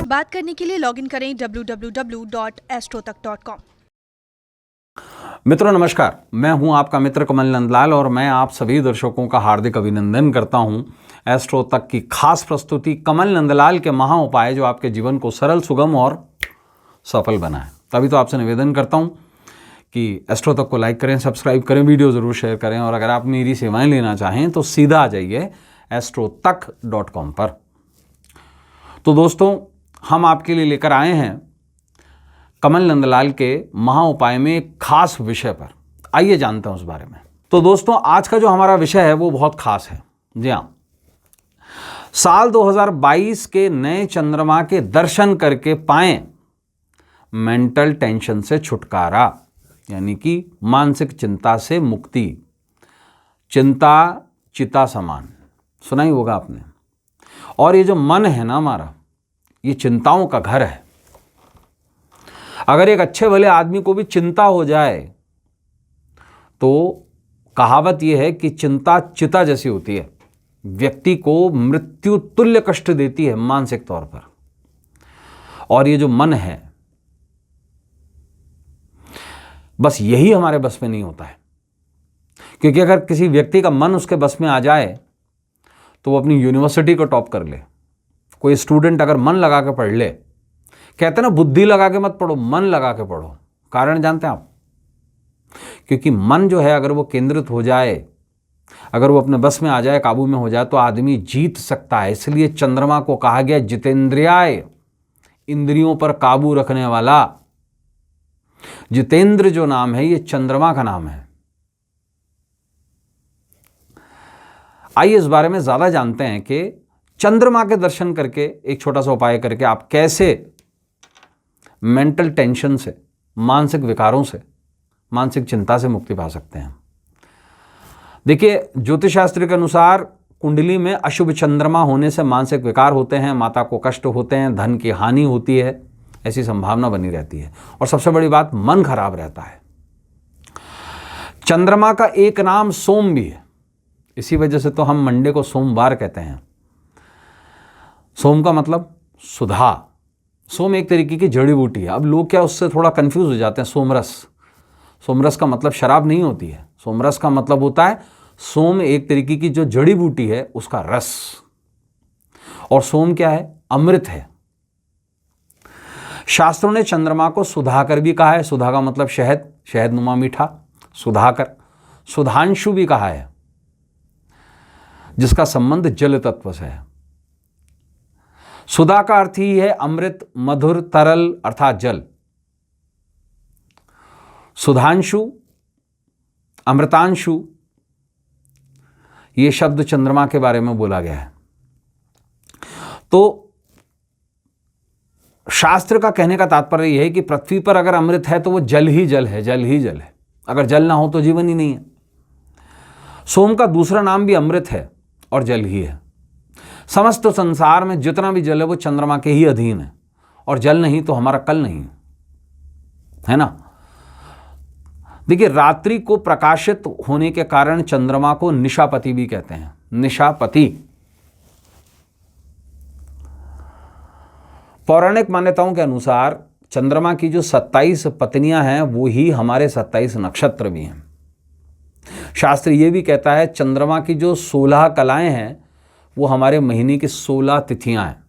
बात करने के लिए लॉगिन करें www.astrotak.com। मित्रों नमस्कार, मैं हूं आपका मित्र कमल नंदलाल और मैं आप सभी दर्शकों का हार्दिक अभिनंदन करता हूं एस्ट्रो तक की खास प्रस्तुति कमल नंदलाल के महा उपाय जो आपके जीवन को सरल, सुगम और सफल बनाए। तभी तो आपसे निवेदन करता हूं कि एस्ट्रो तक को लाइक करें, सब्सक्राइब करें, वीडियो ज़रूर शेयर करें और अगर आप मेरी सेवाएं लेना चाहें तो सीधा आ जाइए astrotak.com पर। तो दोस्तों, हम आपके लिए लेकर आए हैं कमल नंदलाल के महा उपाय में एक खास विषय पर। आइए जानते हैं उस बारे में। तो दोस्तों, आज का जो हमारा विषय है वो बहुत खास है। जी हाँ, साल 2022 के नए चंद्रमा के दर्शन करके पाएं मेंटल टेंशन से छुटकारा, यानी कि मानसिक चिंता से मुक्ति। चिंता चिता समान, सुना ही होगा आपने। और ये जो मन है ना हमारा, ये चिंताओं का घर है। अगर एक अच्छे भले आदमी को भी चिंता हो जाए तो कहावत यह है कि चिंता चिता जैसी होती है, व्यक्ति को मृत्यु तुल्य कष्ट देती है मानसिक तौर पर। और ये जो मन है, बस यही हमारे बस में नहीं होता है। क्योंकि अगर किसी व्यक्ति का मन उसके बस में आ जाए तो वो अपनी यूनिवर्सिटी को टॉप कर ले। कोई स्टूडेंट अगर मन लगा के पढ़ ले, कहते हैं ना बुद्धि लगा के मत पढ़ो, मन लगा के पढ़ो। कारण जानते हैं आप? क्योंकि मन जो है अगर वो केंद्रित हो जाए, अगर वो अपने बस में आ जाए, काबू में हो जाए, तो आदमी जीत सकता है। इसलिए चंद्रमा को कहा गया जितेंद्रियाय, इंद्रियों पर काबू रखने वाला। जितेंद्र जो नाम है ये चंद्रमा का नाम है। आइए इस बारे में ज्यादा जानते हैं कि चंद्रमा के दर्शन करके, एक छोटा सा उपाय करके आप कैसे मेंटल टेंशन से, मानसिक विकारों से, मानसिक चिंता से मुक्ति पा सकते हैं। देखिए, ज्योतिष शास्त्र के अनुसार कुंडली में अशुभ चंद्रमा होने से मानसिक विकार होते हैं, माता को कष्ट होते हैं, धन की हानि होती है, ऐसी संभावना बनी रहती है। और सबसे बड़ी बात, मन खराब रहता है। चंद्रमा का एक नाम सोम भी है, इसी वजह से तो हम मंडे को सोमवार कहते हैं। सोम का मतलब सुधा। सोम एक तरीके की जड़ी बूटी है। अब लोग क्या उससे थोड़ा कंफ्यूज हो जाते हैं। सोमरस, सोमरस का मतलब शराब नहीं होती है। सोमरस का मतलब होता है, सोम एक तरीके की जो जड़ी बूटी है उसका रस। और सोम क्या है? अमृत है। शास्त्रों ने चंद्रमा को सुधाकर भी कहा है। सुधा का मतलब शहद, शहदनुमा मीठा, सुधाकर। सुधांशु भी कहा है, जिसका संबंध जल तत्व से है। सुधा का अर्थ ही है अमृत, मधुर, तरल अर्थात जल। सुधांशु, अमृतांशु, ये शब्द चंद्रमा के बारे में बोला गया है। तो शास्त्र का कहने का तात्पर्य यह है कि पृथ्वी पर अगर अमृत है तो वो जल ही जल है, जल ही जल है। अगर जल ना हो तो जीवन ही नहीं है। सोम का दूसरा नाम भी अमृत है और जल ही है। समस्त संसार में जितना भी जल है वो चंद्रमा के ही अधीन है। और जल नहीं तो हमारा कल नहीं है ना। देखिए, रात्रि को प्रकाशित होने के कारण चंद्रमा को निशापति भी कहते हैं। निशापति। पौराणिक मान्यताओं के अनुसार चंद्रमा की जो 27 पत्नियां हैं वो ही हमारे 27 नक्षत्र भी हैं। शास्त्र ये भी कहता है चंद्रमा की जो 16 कलाएं हैं वो हमारे महीने की 16 तिथियां हैं।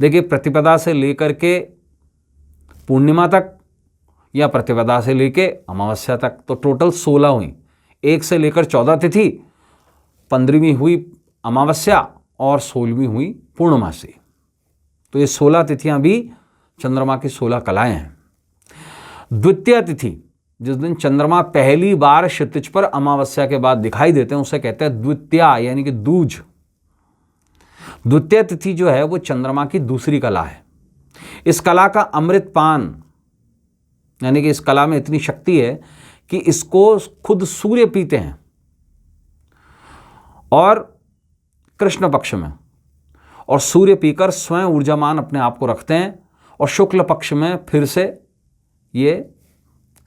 देखिए, प्रतिपदा से लेकर के पूर्णिमा तक या प्रतिपदा से लेके अमावस्या तक, तो टोटल 16 हुई। 1 से लेकर 14 तिथि, 15वीं हुई अमावस्या और 16वीं हुई पूर्णमासी। तो ये 16 तिथियां भी चंद्रमा की 16 कलाएं हैं। द्वितीय तिथि, जिस दिन चंद्रमा पहली बार क्षितिज पर अमावस्या के बाद दिखाई देते हैं, उसे कहते हैं द्वितीया, यानी कि दूज। द्वितीय तिथि जो है वो चंद्रमा की दूसरी कला है। इस कला का अमृत पान, यानी कि इस कला में इतनी शक्ति है कि इसको खुद सूर्य पीते हैं। और कृष्ण पक्ष में, और सूर्य पीकर स्वयं ऊर्जामान अपने आप को रखते हैं, और शुक्ल पक्ष में फिर से ये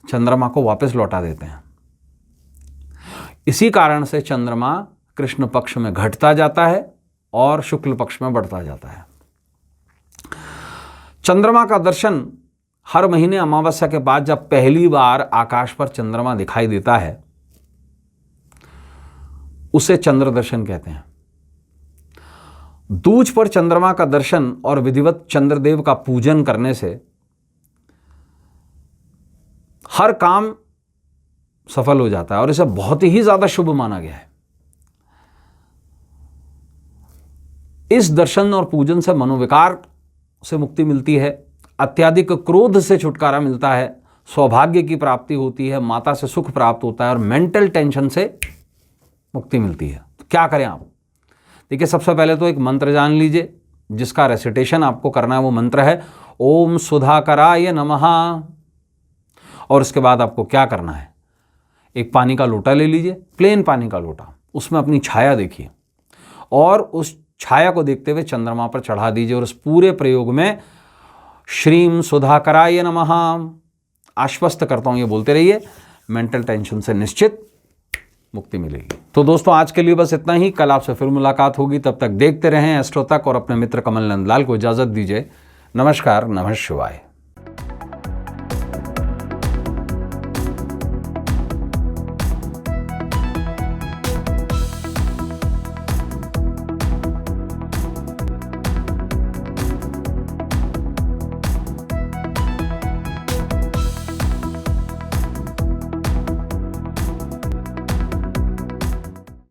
चंद्रमा को वापस लौटा देते हैं। इसी कारण से चंद्रमा कृष्ण पक्ष में घटता जाता है और शुक्ल पक्ष में बढ़ता जाता है। चंद्रमा का दर्शन हर महीने अमावस्या के बाद जब पहली बार आकाश पर चंद्रमा दिखाई देता है उसे चंद्र दर्शन कहते हैं। दूज पर चंद्रमा का दर्शन और विधिवत चंद्रदेव का पूजन करने से हर काम सफल हो जाता है और इसे बहुत ही ज्यादा शुभ माना गया है। इस दर्शन और पूजन से मनोविकार से मुक्ति मिलती है, अत्यधिक क्रोध से छुटकारा मिलता है, सौभाग्य की प्राप्ति होती है, माता से सुख प्राप्त होता है और मेंटल टेंशन से मुक्ति मिलती है। तो क्या करें आप? देखिए, सबसे पहले तो एक मंत्र जान लीजिए जिसका रेसिटेशन आपको करना है। वो मंत्र है ओम सुधाकराय नमः। और उसके बाद आपको क्या करना है, एक पानी का लोटा ले लीजिए, प्लेन पानी का लोटा, उसमें अपनी छाया देखिए और उस छाया को देखते हुए चंद्रमा पर चढ़ा दीजिए और उस पूरे प्रयोग में श्रीम सुधाकराय नमः आश्वस्त करता हूं ये बोलते रहिए, मेंटल टेंशन से निश्चित मुक्ति मिलेगी। तो दोस्तों, आज के लिए बस इतना ही। कल आपसे फिर मुलाकात होगी, तब तक देखते रहें एस्ट्रो तक और अपने मित्र कमल नंदलाल को इजाजत दीजिए। नमस्कार, नमः शिवाय।